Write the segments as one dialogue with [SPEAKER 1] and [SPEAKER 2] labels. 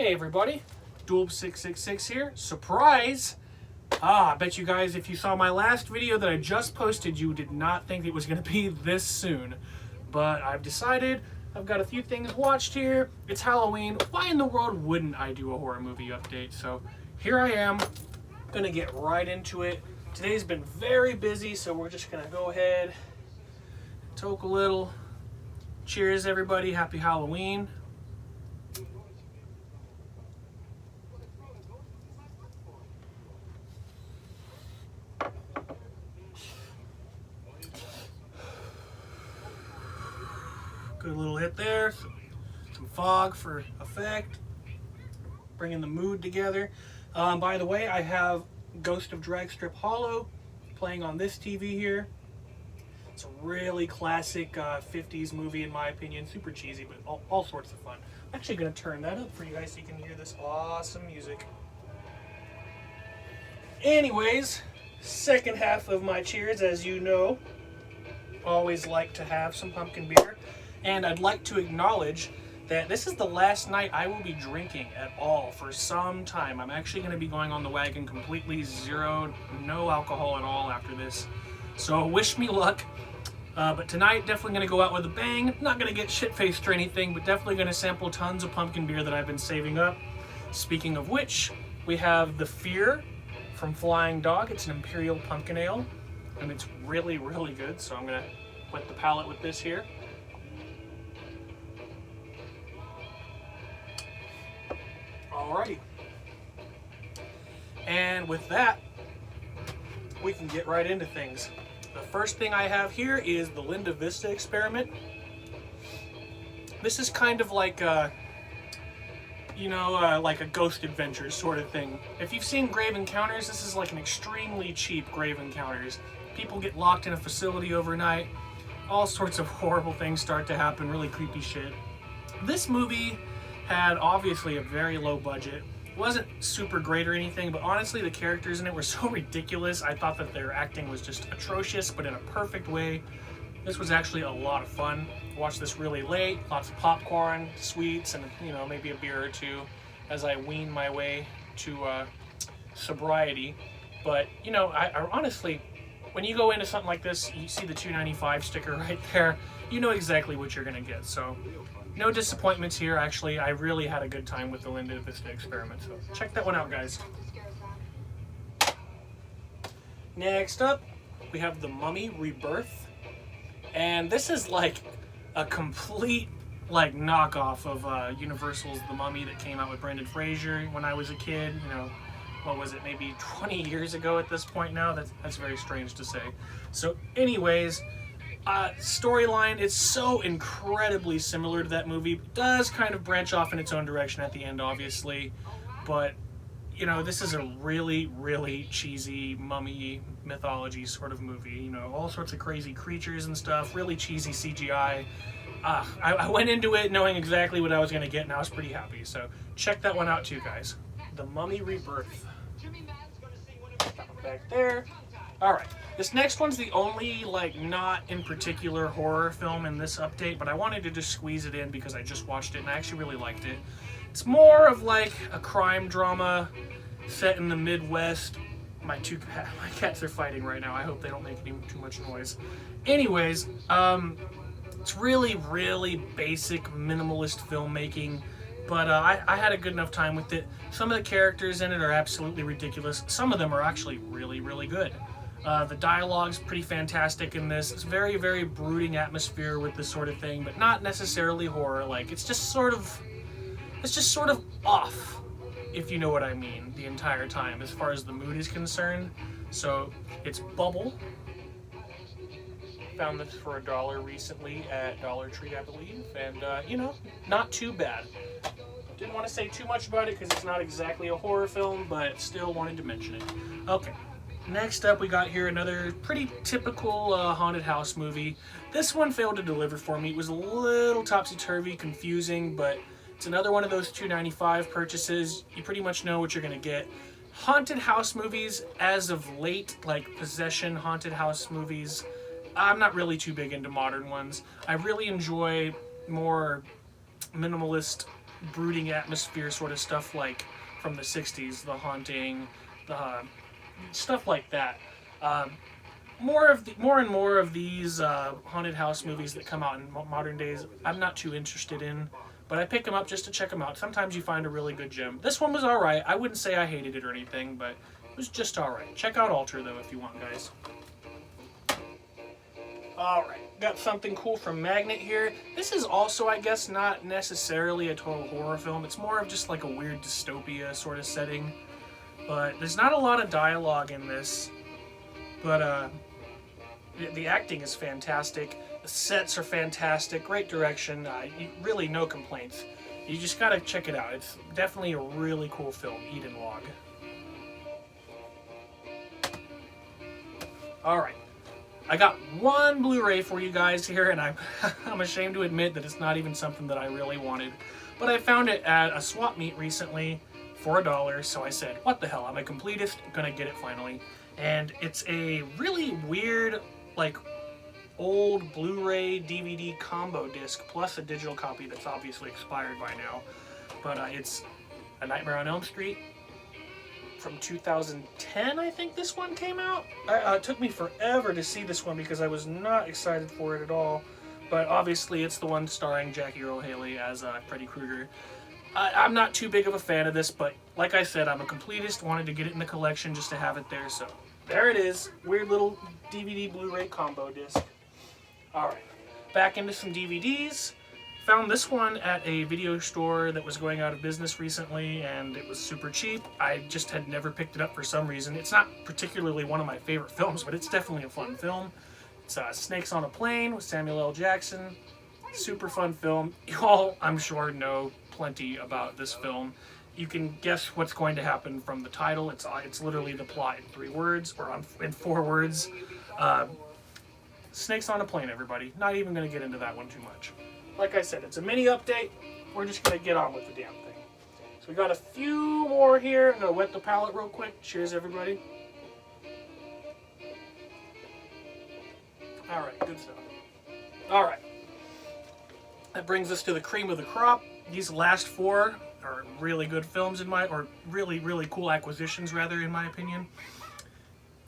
[SPEAKER 1] Hey everybody, Duel666 here. Surprise! I bet you guys, if you saw my last video that I just posted, you did not think it was going to be this soon. But I've decided, I've got a few things watched here. It's Halloween. Why in the world wouldn't I do a horror movie update? So here I am, going to get right into it. Today's been very busy, so we're just going to go ahead, toke a little. Cheers everybody, happy Halloween. Good little hit there, some fog for effect, bringing the mood together. By the way, I have Ghost of Dragstrip Hollow playing on this TV here. It's a really classic 50s movie in my opinion, super cheesy, but all sorts of fun. I'm actually going to turn that up for you guys so you can hear this awesome music. Anyways, second half of my cheers, as you know, always like to have some pumpkin beer. And I'd like to acknowledge that this is the last night I will be drinking at all for some time. I'm actually going to be going on the wagon completely zero, no alcohol at all after this. So wish me luck. But tonight, definitely going to go out with a bang. Not going to get shit-faced or anything, but definitely going to sample tons of pumpkin beer that I've been saving up. Speaking of which, we have the Fear from Flying Dog. It's an Imperial Pumpkin Ale, and it's really, really good. So I'm going to wet the palate with this here. Alrighty. And with that, we can get right into things. The first thing I have here is the Vista Experiment. This is kind of like a, like a Ghost Adventures sort of thing. If you've seen Grave Encounters, this is like an extremely cheap Grave Encounters. People get locked in a facility overnight. All sorts of horrible things start to happen, really creepy shit. This movie had obviously a very low budget. It wasn't super great or anything, but honestly the characters in it were so ridiculous. I thought that their acting was just atrocious, but in a perfect way. This was actually a lot of fun. I watched this really late, lots of popcorn, sweets, and maybe a beer or two as I wean my way to sobriety. But I honestly, when you go into something like this, you see the $2.95 sticker right there, you know exactly what you're gonna get. So no disappointments here. Actually, I really had a good time with the Vista Experiment, so check that one out, guys. Next up, we have the Mummy Rebirth, and this is like a complete knockoff of Universal's The Mummy that came out with Brendan Fraser when I was a kid. What was it, maybe 20 years ago at this point now? That's very strange to say. So anyways, storyline, it's so incredibly similar to that movie. It does kind of branch off in its own direction at the end, obviously, but this is a really, really cheesy mummy mythology sort of movie. All sorts of crazy creatures and stuff, really cheesy CGI. I went into it knowing exactly what I was going to get, and I was pretty happy. So check that one out too, guys. The Mummy Rebirth. Back there. Alright, this next one's the only, not in particular horror film in this update, but I wanted to just squeeze it in because I just watched it and I actually really liked it. It's more of like a crime drama set in the Midwest. My cats are fighting right now. I hope they don't make any too much noise. Anyways, it's really, really basic, minimalist filmmaking, but I had a good enough time with it. Some of the characters in it are absolutely ridiculous. Some of them are actually really, really good. The dialogue's pretty fantastic in this. It's very, very brooding atmosphere with this sort of thing, but not necessarily horror. It's just sort of off, if you know what I mean, the entire time as far as the mood is concerned. So it's Bubble. Found this for $1 recently at Dollar Tree, I believe, and not too bad. Didn't want to say too much about it because it's not exactly a horror film, but still wanted to mention it. Okay. Next up, we got here another pretty typical haunted house movie. This one failed to deliver for me. It was a little topsy-turvy, confusing, but it's another one of those $2.95 purchases. You pretty much know what you're going to get. Haunted house movies, as of late, like Possession haunted house movies, I'm not really too big into modern ones. I really enjoy more minimalist brooding atmosphere sort of stuff like from the 60s, The Haunting, the stuff like that. More and more of these haunted house movies that come out in modern days, I'm not too interested in, but I pick them up just to check them out. Sometimes you find a really good gem. This one was alright. I wouldn't say I hated it or anything, but it was just alright. Check out Alter, though, if you want, guys. Alright, got something cool from Magnet here. This is also, I guess, not necessarily a total horror film. It's more of just like a weird dystopia sort of setting. But there's not a lot of dialogue in this. But the acting is fantastic. The sets are fantastic. Great direction. Really no complaints. You just gotta check it out. It's definitely a really cool film, Edenlog. Alright. I got one Blu-ray for you guys here, and I'm ashamed to admit that it's not even something that I really wanted. But I found it at a swap meet recently for $1, so I said, what the hell, I'm a completist, I'm gonna get it finally. And it's a really weird, like, old Blu-ray DVD combo disc, plus a digital copy that's obviously expired by now. But it's A Nightmare on Elm Street, from 2010, I think this one came out. It took me forever to see this one because I was not excited for it at all. But obviously it's the one starring Jackie Earle Haley as Freddy Krueger. I'm not too big of a fan of this, but like I said, I'm a completist, wanted to get it in the collection just to have it there, so there it is. Weird little DVD Blu-ray combo disc. Alright, back into some DVDs. Found this one at a video store that was going out of business recently, and it was super cheap. I just had never picked it up for some reason. It's not particularly one of my favorite films, but it's definitely a fun film. It's Snakes on a Plane with Samuel L. Jackson. Super fun film. You all, I'm sure, know plenty about this film. You can guess what's going to happen from the title. It's literally the plot in 3 words, or in 4 words. Snakes on a Plane, everybody. Not even going to get into that one too much. Like I said, it's a mini update. We're just going to get on with the damn thing. So we got a few more here. I'm going to wet the palette real quick. Cheers, everybody. Alright, good stuff. Alright. That brings us to the cream of the crop. These last 4 are really good films or really cool acquisitions, rather, in my opinion.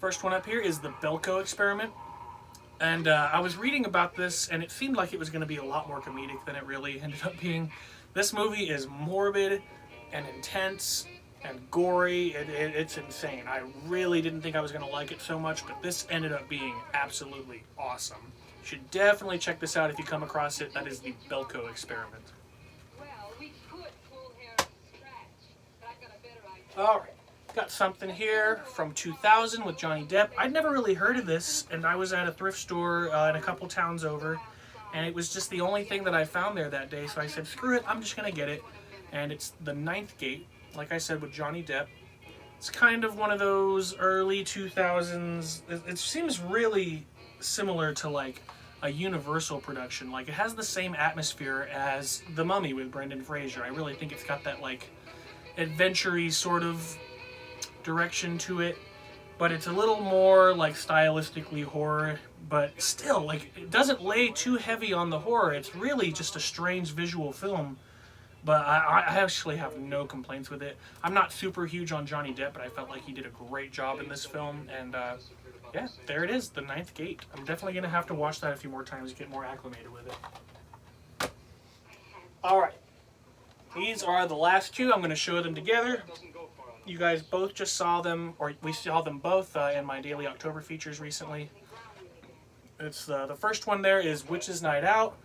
[SPEAKER 1] First one up here is the Belko Experiment. And I was reading about this, and it seemed like it was going to be a lot more comedic than it really ended up being. This movie is morbid and intense and gory. It's insane. I really didn't think I was going to like it so much, but this ended up being absolutely awesome. You should definitely check this out if you come across it. That is the Belko Experiment. Alright. Got something here from 2000 with Johnny Depp. I'd never really heard of this, and I was at a thrift store in a couple towns over, and it was just the only thing that I found there that day, so I said, screw it, I'm just going to get it. And it's The Ninth Gate, like I said, with Johnny Depp. It's kind of one of those early 2000s, it seems really similar to like a Universal production. Like, it has the same atmosphere as The Mummy with Brendan Fraser. I really think it's got that like adventure-y sort of direction to it, but it's a little more like stylistically horror, but still, like, it doesn't lay too heavy on the horror. It's really just a strange visual film, but I actually have no complaints with it. I'm not super huge on Johnny Depp, but I felt like he did a great job in this film, and yeah, there it is, The Ninth Gate. I'm definitely gonna have to watch that a few more times to get more acclimated with it. Alright, these are the last 2. I'm gonna show them together. You guys both just saw them, or we saw them both in my daily October features recently. It's the first one there is Witch's Night Out.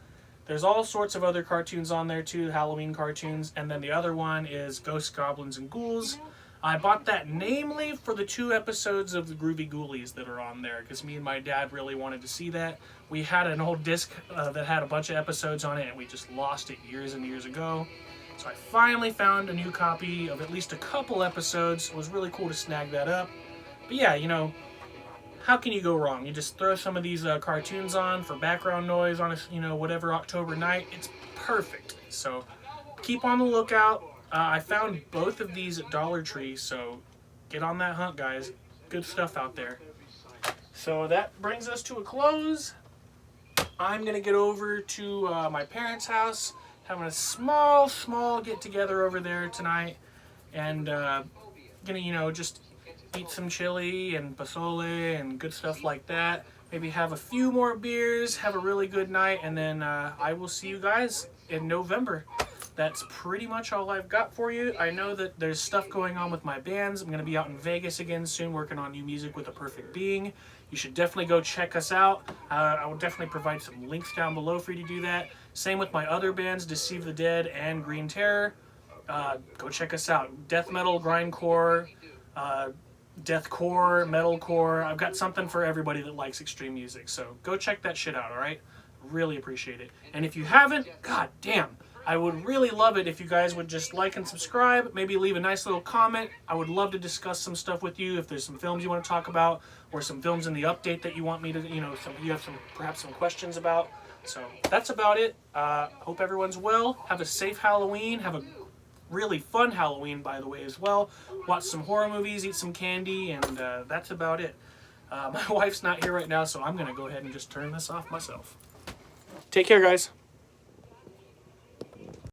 [SPEAKER 1] There's all sorts of other cartoons on there too, Halloween cartoons, and then the other one is Ghosts, Goblins, and Ghouls. I bought that namely for the 2 episodes of the Groovy Ghoulies that are on there, because me and my dad really wanted to see that. We had an old disc that had a bunch of episodes on it, and we just lost it years and years ago. So I finally found a new copy of at least a couple episodes. It was really cool to snag that up. But yeah, you know, how can you go wrong? You just throw some of these cartoons on for background noise on a, you know, whatever October night. It's perfect. So keep on the lookout. I found both of these at Dollar Tree, so get on that hunt, guys. Good stuff out there. So that brings us to a close. I'm going to get over to my parents' house, having a small get together over there tonight, and gonna, you know, just eat some chili and pozole and good stuff like that. Maybe have a few more beers, have a really good night, and then I will see you guys in November. That's pretty much all I've got for you. I know that there's stuff going on with my bands. I'm going to be out in Vegas again soon working on new music with A Perfect Being. You should definitely go check us out. I will definitely provide some links down below for you to do that. Same with my other bands, Deceive the Dead and Green Terror. Go check us out. Death metal, grindcore, deathcore, metalcore. I've got something for everybody that likes extreme music. So go check that shit out, alright? Really appreciate it. And if you haven't, god damn, I would really love it if you guys would just like and subscribe, maybe leave a nice little comment. I would love to discuss some stuff with you if there's some films you want to talk about, or some films in the update that you want me to, you know, you have perhaps some questions about. So that's about it. Hope everyone's well. Have a safe Halloween. Have a really fun Halloween, by the way, as well. Watch some horror movies, eat some candy, and that's about it. My wife's not here right now, so I'm going to go ahead and just turn this off myself. Take care, guys.